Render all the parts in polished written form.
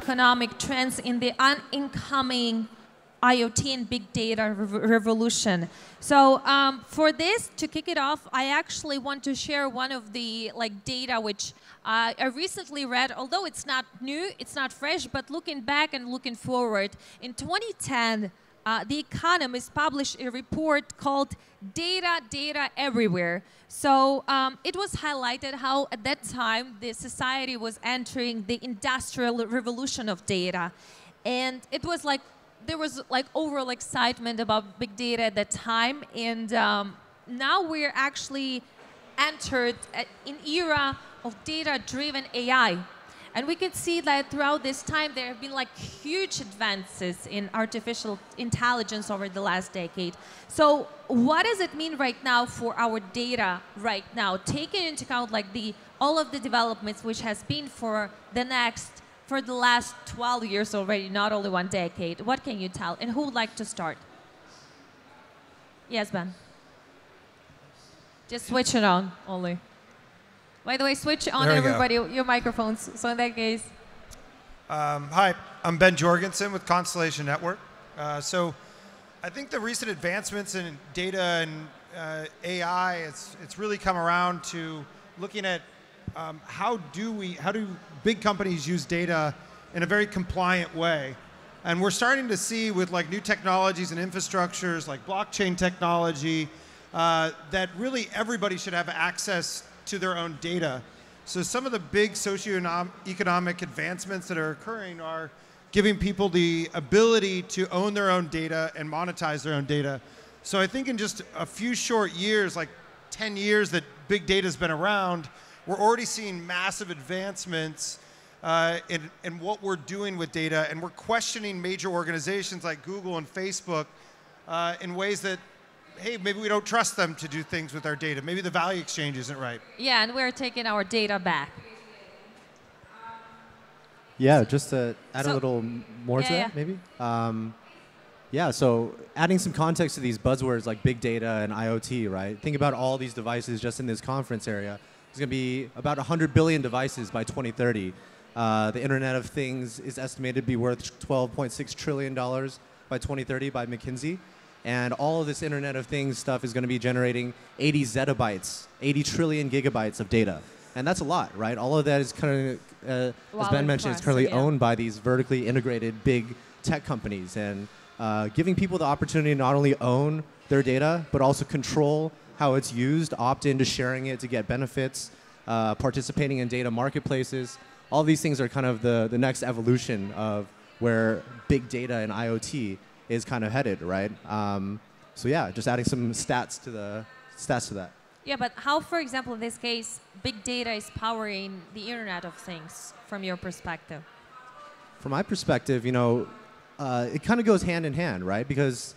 macroeconomic trends in the incoming IoT and big data revolution. So for this, to kick it off, I actually want to share one of the data which I recently read, although it's not new, it's not fresh, but looking back and looking forward. In 2010, The Economist published a report called Data Everywhere. So it was highlighted how at that time the society was entering the industrial revolution of data. And it was there was overall excitement about big data at that time, and now we're actually entered an era of data-driven AI. And we can see that throughout this time there have been huge advances in artificial intelligence over the last decade. So what does it mean right now for our data right now, taking into account all of the developments which has been for the last 12 years already, not only one decade? What can you tell? And who would like to start? Yes, Ben. Just switch it on only. By the way, switch on everybody, your microphones. So in that case. Hi, I'm Ben Jorgensen with Constellation Network. So I think the recent advancements in data and AI, it's really come around to looking at how do big companies use data in a very compliant way. And we're starting to see with new technologies and infrastructures like blockchain technology that really everybody should have access to their own data. So some of the big socioeconomic advancements that are occurring are giving people the ability to own their own data and monetize their own data. So I think in just a few short years, 10 years that big data has been around, we're already seeing massive advancements in what we're doing with data, and we're questioning major organizations like Google and Facebook in ways that, hey, maybe we don't trust them to do things with our data. Maybe the value exchange isn't right. Yeah, and we're taking our data back. Yeah, just to add a little more to that, maybe. Yeah, so adding some context to these buzzwords like big data and IoT, right? Think about all these devices just in this conference area. There's going to be about 100 billion devices by 2030. The Internet of Things is estimated to be worth $12.6 trillion by 2030 by McKinsey. And all of this Internet of Things stuff is going to be generating 80 zettabytes, 80 trillion gigabytes of data. And that's a lot, right? All of that is kind of, as Ben mentioned, it's currently owned by these vertically integrated big tech companies. And giving people the opportunity to not only own their data, but also control how it's used, opt into sharing it to get benefits, participating in data marketplaces. All these things are kind of the next evolution of where big data and IoT is kind of headed, right? So yeah, just adding some stats to that. Yeah, but how, for example, in this case, big data is powering the Internet of Things from your perspective? From my perspective, it kind of goes hand in hand, right? Because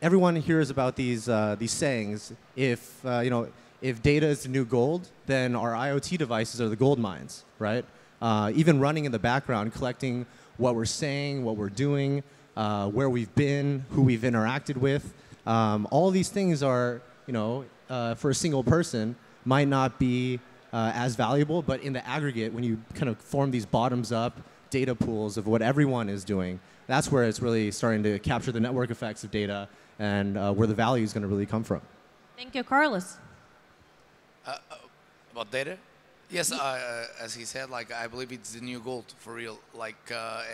everyone hears about these sayings. If data is the new gold, then our IoT devices are the gold mines, right? Even running in the background, collecting what we're saying, what we're doing, where we've been, who we've interacted with. All of these things are, for a single person, might not be as valuable, but in the aggregate, when you kind of form these bottoms-up data pools of what everyone is doing, that's where it's really starting to capture the network effects of data and where the value is going to really come from. Thank you, Carlos. About data? Yes, as he said, I believe it's the new gold for real.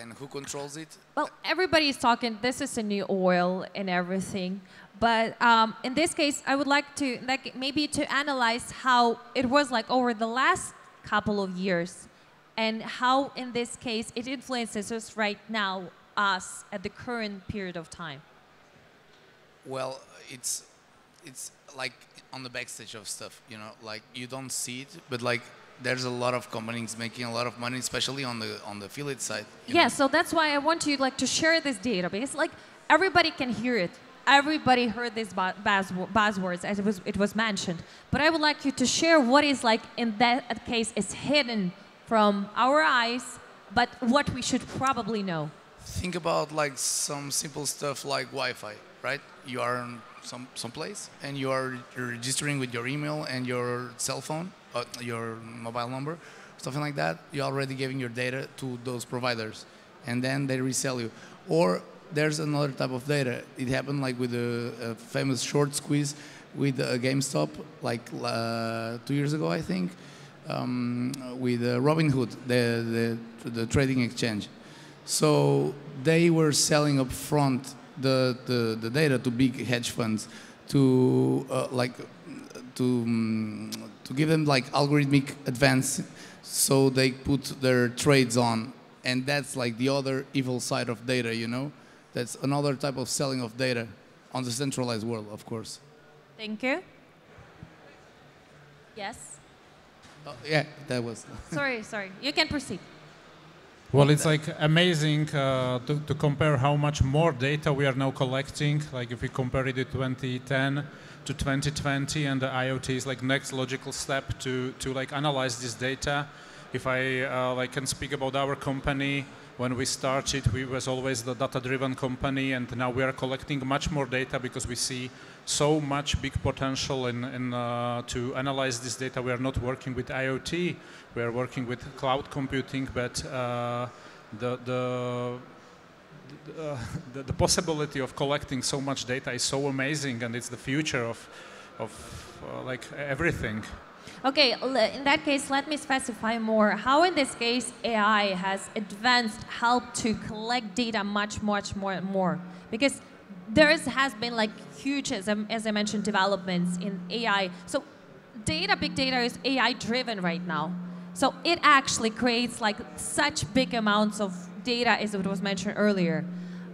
And who controls it? Well, everybody is talking, this is a new oil and everything. But in this case, I would like to maybe to analyze how it was over the last couple of years, and how in this case it influences us right now, us at the current period of time. Well, it's on the backstage of stuff, you don't see it, but there's a lot of companies making a lot of money, especially on the affiliate side. Yeah, so that's why I want you to share this data, because everybody can hear it. Everybody heard these buzzwords as it was mentioned, but I would like you to share what is in that case is hidden from our eyes, but what we should probably know. Think about some simple stuff like Wi-Fi, right? You are in some place and you're registering with your email and your cell phone, your mobile number, something like that. You're already giving your data to those providers. and then they resell you. Or there's another type of data. It happened like with a famous short squeeze with GameStop, like 2 years ago, I think, with Robinhood, the trading exchange. So they were selling up front the data to big hedge funds to to give them like algorithmic advance, so they put their trades on, and that's like the other evil side of data, you know. That's another type of selling of data on the centralized world, of course. Thank you. Yes. Yeah, that was. Sorry. You can proceed. Well, it's like amazing to compare how much more data we are now collecting. Like if we compare it to 2010 to 2020, and the IoT is like next logical step to like analyze this data. If I like can speak about our company, when we started, we was always the data-driven company, and now we are collecting much more data because we see so much big potential in to analyze this data. We are not working with IoT, we are working with cloud computing, but the possibility of collecting so much data is so amazing, and it's the future of like everything. Okay, in that case, let me specify more. How, in this case, AI has advanced help to collect data much more? Because there has been like huge, as I mentioned, developments in AI. So big data is AI driven right now. So it actually creates like such big amounts of data, as it was mentioned earlier.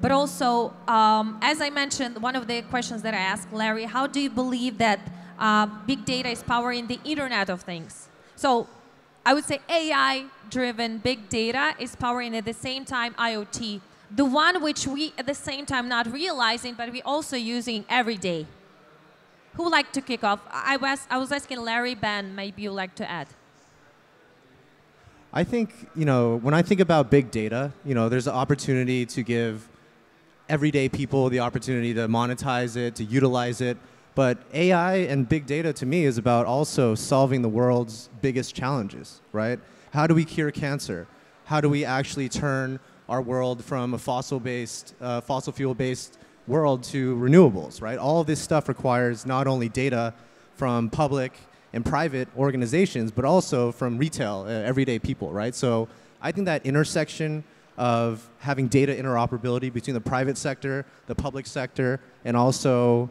But also, as I mentioned, one of the questions that I asked Larry, how do you believe that big data is powering the Internet of Things? So I would say AI-driven big data is powering at the same time IoT, the one which we at the same time not realizing, but we also using every day. Who would like to kick off? I was asking Larry, Ben, maybe you'd like to add. I think, when I think about big data, there's an opportunity to give everyday people the opportunity to monetize it, to utilize it. But AI and big data to me is about also solving the world's biggest challenges, right? How do we cure cancer? How do we actually turn our world from a fossil fuel-based world to renewables, right? All of this stuff requires not only data from public and private organizations, but also from retail, everyday people, right? So I think that intersection of having data interoperability between the private sector, the public sector, and also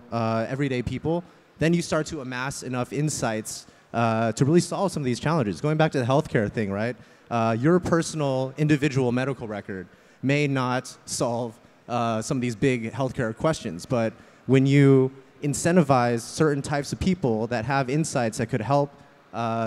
everyday people, then you start to amass enough insights to really solve some of these challenges. Going back to the healthcare thing, right? Your personal individual medical record may not solve some of these big healthcare questions, but when you incentivize certain types of people that have insights that could help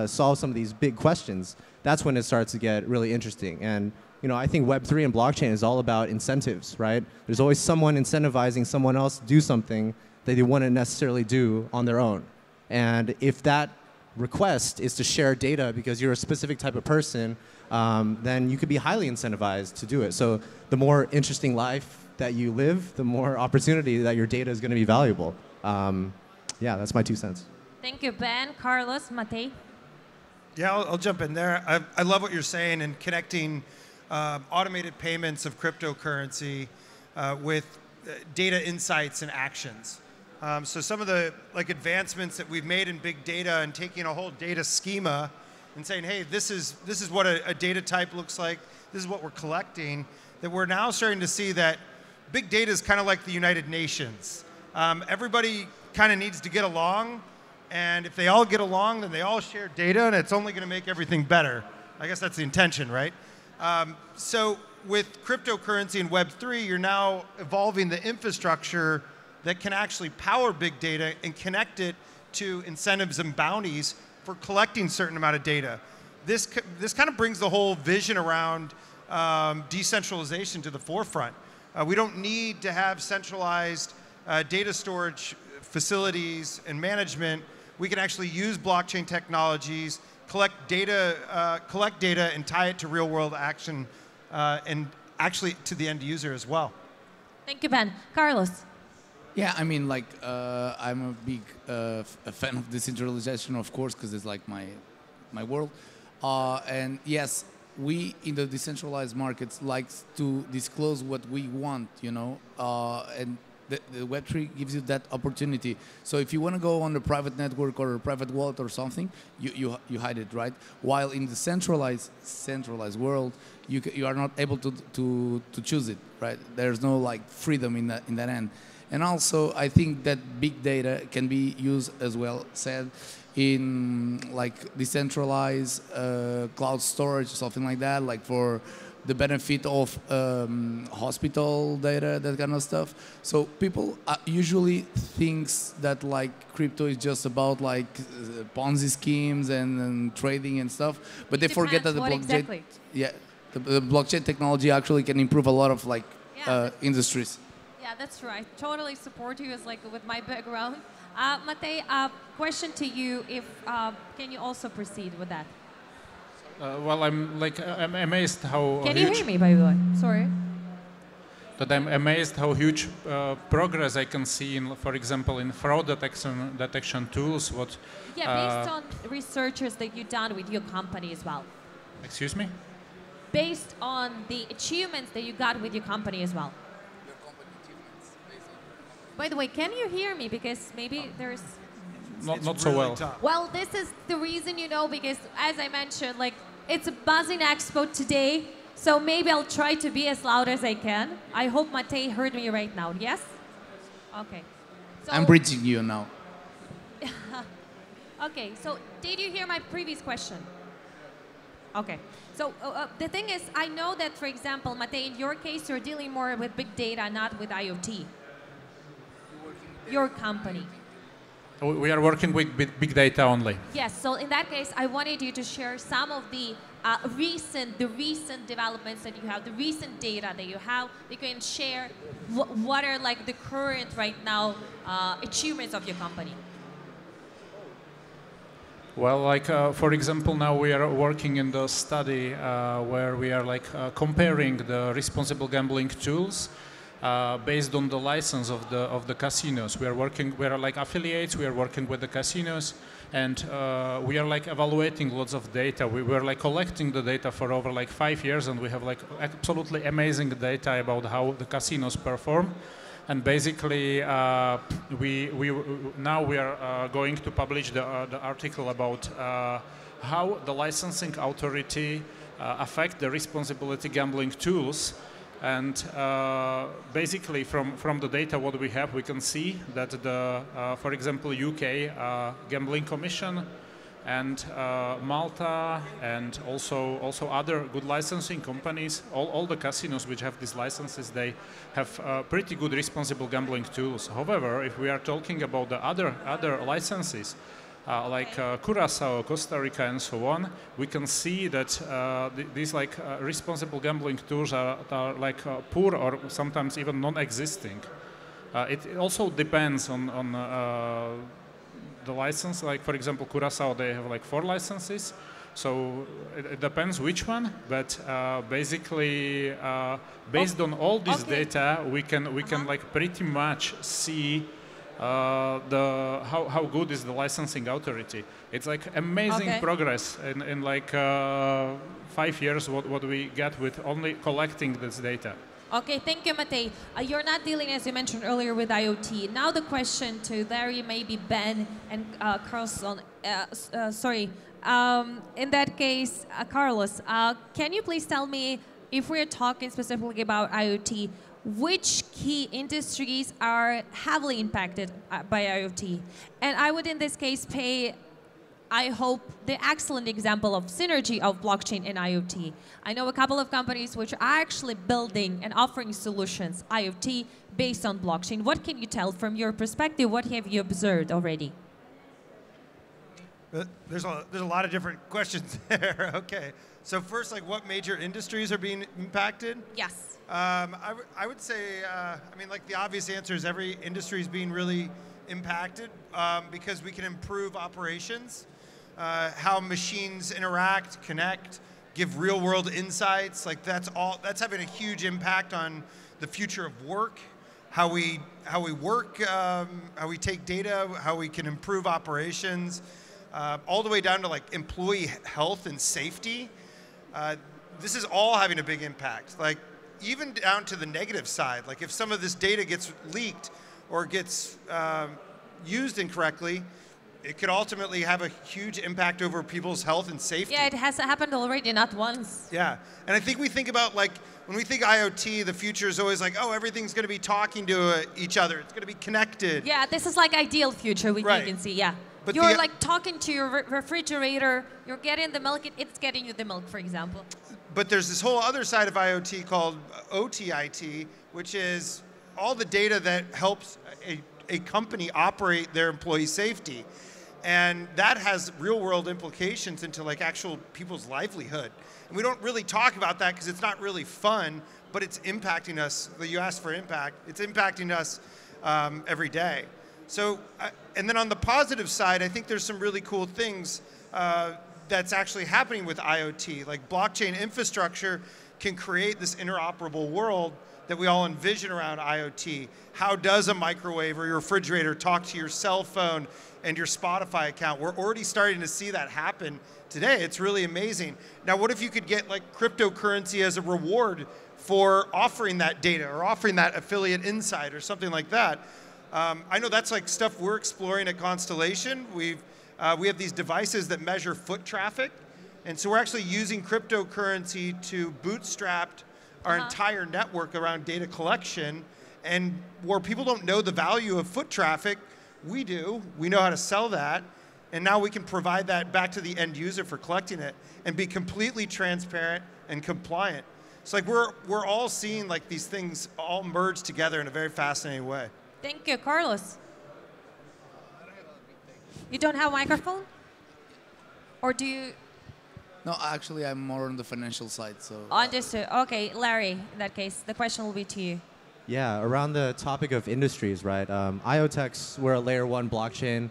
solve some of these big questions, that's when it starts to get really interesting. And I think Web3 and blockchain is all about incentives, right? There's always someone incentivizing someone else to do something that they wouldn't necessarily do on their own. And if that request is to share data because you're a specific type of person, then you could be highly incentivized to do it. So the more interesting life that you live, the more opportunity that your data is going to be valuable. Yeah, that's my 2 cents. Thank you, Ben. Carlos, Matej. Yeah, I'll jump in there. I love what you're saying and connecting automated payments of cryptocurrency with data insights and actions. So some of the advancements that we've made in big data and taking a whole data schema and saying, hey, this is what a data type looks like. This is what we're collecting. That we're now starting to see that big data is kind of like the United Nations. Everybody kind of needs to get along, and if they all get along, then they all share data, and it's only going to make everything better. I guess that's the intention, right? So with cryptocurrency and Web3, you're now evolving the infrastructure that can actually power big data and connect it to incentives and bounties for collecting a certain amount of data. This kind of brings the whole vision around decentralization to the forefront. We don't need to have centralized data storage facilities and management. We can actually use blockchain technologies, collect data and tie it to real-world action, and actually to the end user as well. Thank you, Ben. Carlos. Yeah, I mean, I'm a big a fan of decentralization, of course, because it's like my world. And yes, we in the decentralized markets likes to disclose what we want, you know, and the Web3 gives you that opportunity. So if you want to go on a private network or a private wallet or something, you hide it, right? While in the centralized world, you are not able to choose it, right? There's no like freedom in that end. And also, I think that big data can be used as well, said, in like decentralized cloud storage or something like that, like for the benefit of hospital data, that kind of stuff. So people usually thinks that like crypto is just about like Ponzi schemes and trading and stuff, but they forget that the blockchain, exactly? the blockchain technology actually can improve a lot of like industries. Yeah, that's right. Totally support you as like with my background. Matej, question to you. If can you also proceed with that? Well, I'm amazed how. Can you hear me, by the way? Sorry. That I'm amazed how huge progress I can see in, for example, in fraud detection tools. What? Yeah, based on researchers that you've done with your company as well. Excuse me? Based on the achievements that you got with your company as well. By the way, can you hear me? Because maybe there's... Not so well. Tough. Well, this is the reason, you know, because as I mentioned, like, it's a buzzing expo today, so maybe I'll try to be as loud as I can. I hope Matej heard me right now, yes? Okay. So, I'm bridging you now. okay, so did you hear my previous question? Okay. So the thing is, I know that, for example, Matej, in your case, you're dealing more with big data, not with IoT. Your company. We are working with big data only. Yes, so in that case, I wanted you to share some of the recent developments that you have, the recent data that you have. You can share what are like the current right now achievements of your company. Well, like for example, now we are working in the study where we are like comparing the responsible gambling tools based on the license of the casinos. We are like affiliates. We are working with the casinos, and we are like evaluating lots of data. We were like collecting the data for over like 5 years, and we have like absolutely amazing data about how the casinos perform. And basically, now we are going to publish the article about how the licensing authority affect the responsibility gambling tools. And basically, from the data what we have, we can see that the, for example, UK Gambling Commission and Malta and also other good licensing companies, all the casinos which have these licenses, they have pretty good responsible gambling tools. However, if we are talking about the other licenses, like Curacao, Costa Rica, and so on, we can see that these like responsible gambling tools are like poor or sometimes even non-existing. It also depends on the license. Like for example, Curacao, they have like 4 licenses, so it depends which one. But basically, based on all this data, we can like pretty much see how good is the licensing authority. It's like amazing progress in like 5 years what we get with only collecting this data. Okay, thank you, Matej. You're not dealing, as you mentioned earlier, with IoT. Now the question to Larry, maybe Ben and Carlson. In that case, Carlos, can you please tell me, if we're talking specifically about IoT, which key industries are heavily impacted by IoT? And I would, in this case, pay, I hope, the excellent example of synergy of blockchain and IoT. I know a couple of companies which are actually building and offering solutions, IoT, based on blockchain. What can you tell from your perspective? What have you observed already? There's a lot of different questions there. Okay. So first, like, what major industries are being impacted? Yes. I would say, I mean, like, the obvious answer is every industry is being really impacted because we can improve operations, how machines interact, connect, give real-world insights. Like, that's having a huge impact on the future of work, how we work, how we take data, how we can improve operations, all the way down to like employee health and safety. this is all having a big impact. Like even down to the negative side. Like if some of this data gets leaked or gets used incorrectly, it could ultimately have a huge impact over people's health and safety. Yeah, it has happened already, not once. Yeah, and I think we think about like, when we think IoT, the future is always like, oh, everything's going to be talking to each other. It's going to be connected. Yeah, this is like ideal future we Right. can see, yeah. But you're the- like talking to your refrigerator, you're getting the milk, it's getting you the milk, for example. But there's this whole other side of IoT called OTIT, which is all the data that helps a company operate their employee safety. And that has real world implications into like actual people's livelihood. And we don't really talk about that because it's not really fun, but it's impacting us. You asked for impact. It's impacting us every day. So, and then on the positive side, I think there's some really cool things that's actually happening with IoT. Like blockchain infrastructure can create this interoperable world that we all envision around IoT. How does a microwave or your refrigerator talk to your cell phone and your Spotify account? We're already starting to see that happen today. It's really amazing. Now, what if you could get like cryptocurrency as a reward for offering that data or offering that affiliate insight or something like that? I know that's like stuff we're exploring at Constellation. We have these devices that measure foot traffic. And so we're actually using cryptocurrency to bootstrap our entire network around data collection. And where people don't know the value of foot traffic, we do. We know how to sell that. And now we can provide that back to the end user for collecting it and be completely transparent and compliant. It's like we're all seeing like these things all merge together in a very fascinating way. Thank you, Carlos. You don't have a microphone? Or do you? No, actually, I'm more on the financial side. So Understood. Okay, Larry, in that case, the question will be to you. Yeah, around the topic of industries, right? IoTeX, we're a layer 1 blockchain.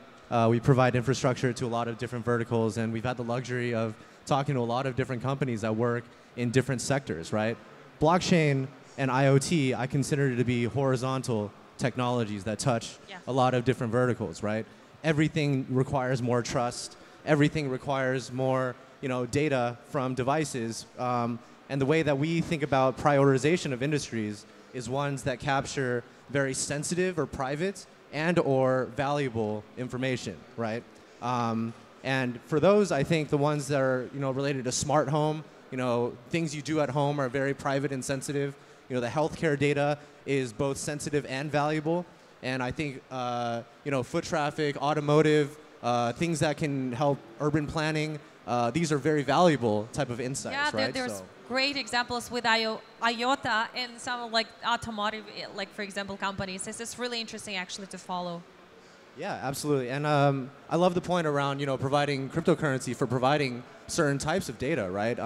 We provide infrastructure to a lot of different verticals, and we've had the luxury of talking to a lot of different companies that work in different sectors, right? Blockchain and IoT, I consider it to be horizontal technologies that touch a lot of different verticals, right? Everything requires more trust. Everything requires more, data from devices. And the way that we think about prioritization of industries is ones that capture very sensitive or private and or valuable information, right? And for those, I think the ones that are, related to smart home, things you do at home are very private and sensitive. The healthcare data is both sensitive and valuable. And I think, foot traffic, automotive, things that can help urban planning, these are very valuable type of insights, Yeah, right? there's great examples with IOTA and some like automotive, like for example, companies. This is really interesting actually to follow. Yeah, absolutely. And I love the point around, providing cryptocurrency for providing certain types of data, right?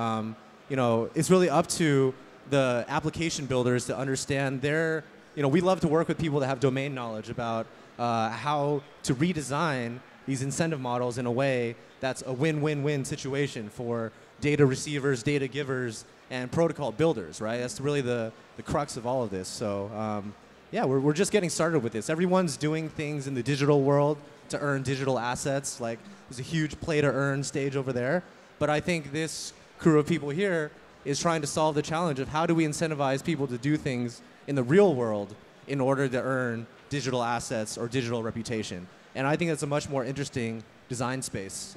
It's really up to the application builders to understand their, we love to work with people that have domain knowledge about how to redesign these incentive models in a way that's a win-win-win situation for data receivers, data givers, and protocol builders, right? That's really the crux of all of this. So yeah, we're just getting started with this. Everyone's doing things in the digital world to earn digital assets. Like there's a huge play to earn stage over there. But I think this crew of people here is trying to solve the challenge of how do we incentivize people to do things in the real world in order to earn digital assets or digital reputation. And I think that's a much more interesting design space.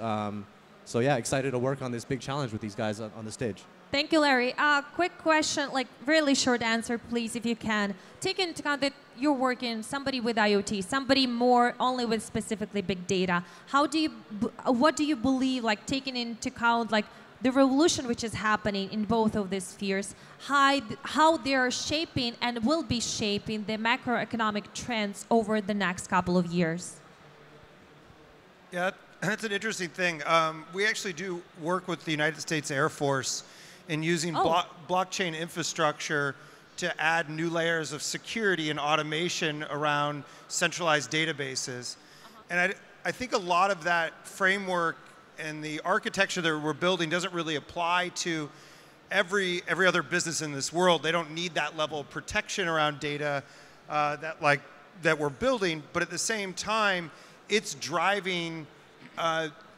So yeah, excited to work on this big challenge with these guys on the stage. Thank you, Larry. Quick question, like really short answer, please, if you can. Take into account that you're working somebody with IoT, somebody more only with specifically big data. What do you believe, like taking into account, like the revolution which is happening in both of these spheres, how they are shaping and will be shaping the macroeconomic trends over the next couple of years? Yeah, that's an interesting thing. We actually do work with the United States Air Force in using blockchain infrastructure to add new layers of security and automation around centralized databases. And I think a lot of that framework and the architecture that we're building doesn't really apply to every other business in this world. They don't need that level of protection around data that we're building, but at the same time, it's driving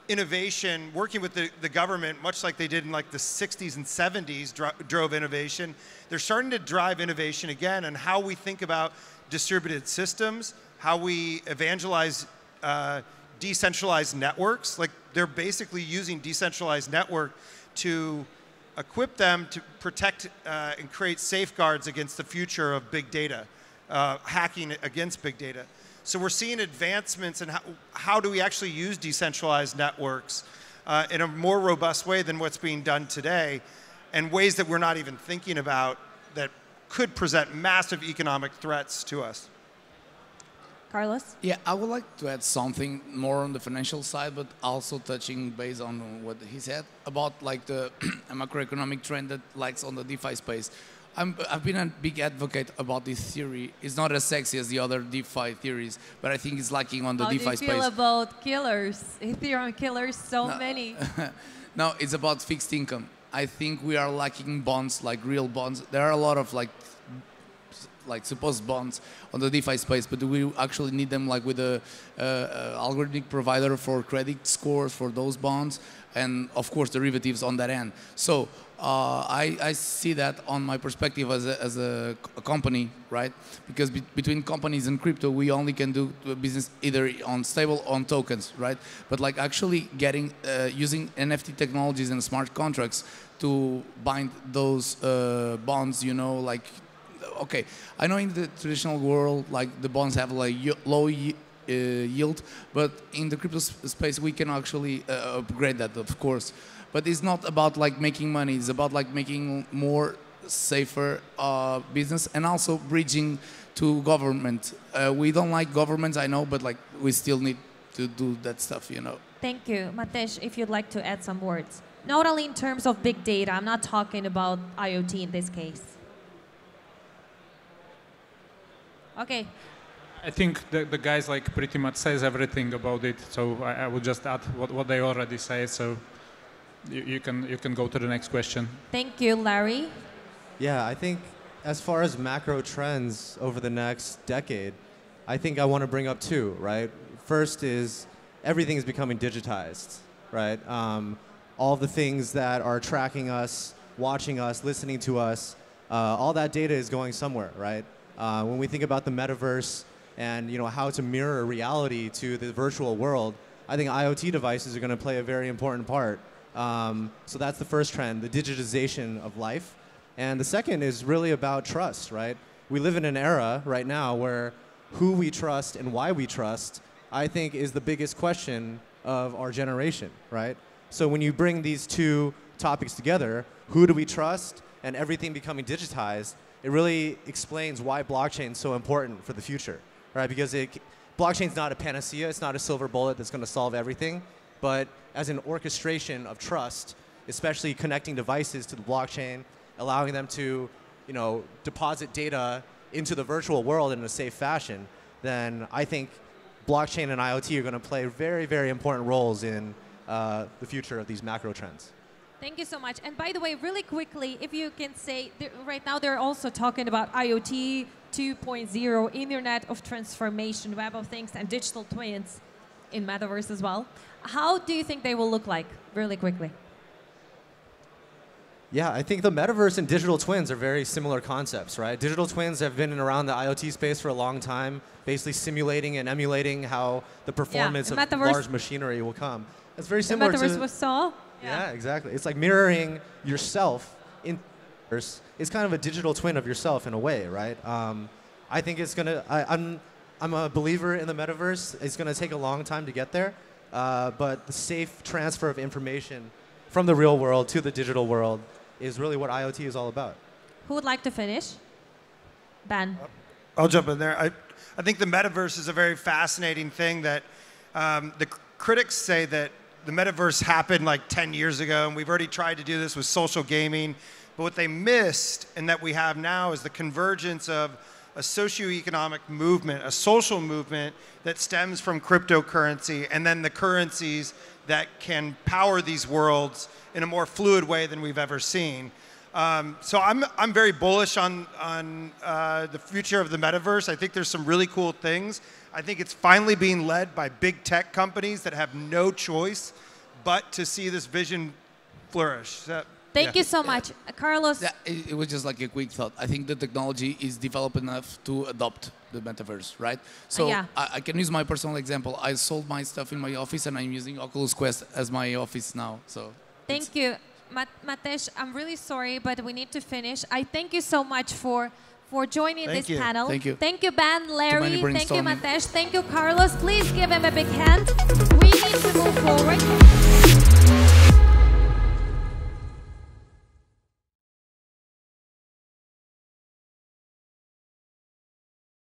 innovation, working with the government, much like they did in like the 60s and 70s, drove innovation. They're starting to drive innovation again on how we think about distributed systems, how we evangelize decentralized networks. Like they're basically using decentralized network to equip them to protect and create safeguards against the future of big data, hacking against big data. So we're seeing advancements in how do we actually use decentralized networks in a more robust way than what's being done today, and ways that we're not even thinking about that could present massive economic threats to us. Carlos? Yeah, I would like to add something more on the financial side, but also touching based on what he said about like the macroeconomic trend that likes on the DeFi space. I've been a big advocate about this theory. It's not as sexy as the other DeFi theories, but I think it's lacking on the DeFi space. How do you feel about killers? Ethereum killers, so many. No, it's about fixed income. I think we are lacking bonds, like real bonds. There are a lot of like supposed bonds on the DeFi space, but we actually need them like with a algorithmic provider for credit scores for those bonds, and of course derivatives on that end. So I see that on my perspective as a company, right? Because between companies and crypto, we only can do business either on stable or on tokens, right? But like actually getting using NFT technologies and smart contracts to bind those bonds, you know, like. Okay, I know in the traditional world, like the bonds have like low yield, but in the crypto space, we can actually upgrade that, of course. But it's not about like making money; it's about like making more safer business and also bridging to government. We don't like governments, I know, but like we still need to do that stuff, you know. Thank you, Matej. If you'd like to add some words, not only in terms of big data. I'm not talking about IoT in this case. Okay. I think the guys like pretty much says everything about it, so I would just add what they already say. So you can go to the next question. Thank you, Larry. Yeah, I think as far as macro trends over the next decade, I think I want to bring up two, right? First is everything is becoming digitized, right? All the things that are tracking us, watching us, listening to us, all that data is going somewhere, right? When we think about the metaverse and how to mirror reality to the virtual world, I think IoT devices are going to play a very important part. So that's the first trend, the digitization of life. And the second is really about trust, right? We live in an era right now where who we trust and why we trust, I think, is the biggest question of our generation, right? So when you bring these two topics together, who do we trust and everything becoming digitized, it really explains why blockchain is so important for the future, right? Because blockchain's not a panacea, it's not a silver bullet that's going to solve everything, but as an orchestration of trust, especially connecting devices to the blockchain, allowing them to, deposit data into the virtual world in a safe fashion, then I think blockchain and IoT are going to play very, very important roles in the future of these macro trends. Thank you so much. And by the way, really quickly, if you can say, right now they're also talking about IoT 2.0, Internet of Transformation, Web of Things, and digital twins in Metaverse as well. How do you think they will look like, really quickly? Yeah, I think the metaverse and digital twins are very similar concepts, right? Digital twins have been around the IoT space for a long time, basically simulating and emulating how the performance of large machinery will come. It's very similar to... The metaverse was so... Yeah, exactly. It's like mirroring yourself in the metaverse. It's kind of a digital twin of yourself in a way, right? I think it's going to... I'm a believer in the metaverse. It's going to take a long time to get there, but the safe transfer of information from the real world to the digital world is really what IoT is all about. Who would like to finish? Ben. I'll jump in there. I think the metaverse is a very fascinating thing that the critics say that the metaverse happened like 10 years ago, and we've already tried to do this with social gaming. But what they missed and that we have now is the convergence of a socioeconomic movement, a social movement that stems from cryptocurrency, and then the currencies that can power these worlds in a more fluid way than we've ever seen. So I'm very bullish on the future of the metaverse. I think there's some really cool things. I think it's finally being led by big tech companies that have no choice but to see this vision flourish. So, Thank you so much. Carlos? Yeah, it was just like a quick thought. I think the technology is developed enough to adopt the metaverse, right? So I can use my personal example. I sold my stuff in my office, and I'm using Oculus Quest as my office now. So thank you. Matej, I'm really sorry, but we need to finish. I thank you so much for joining this panel. Thank you. Thank you, Ben, Larry. Thank you, Matej. Thank you, Carlos. Please give him a big hand. We need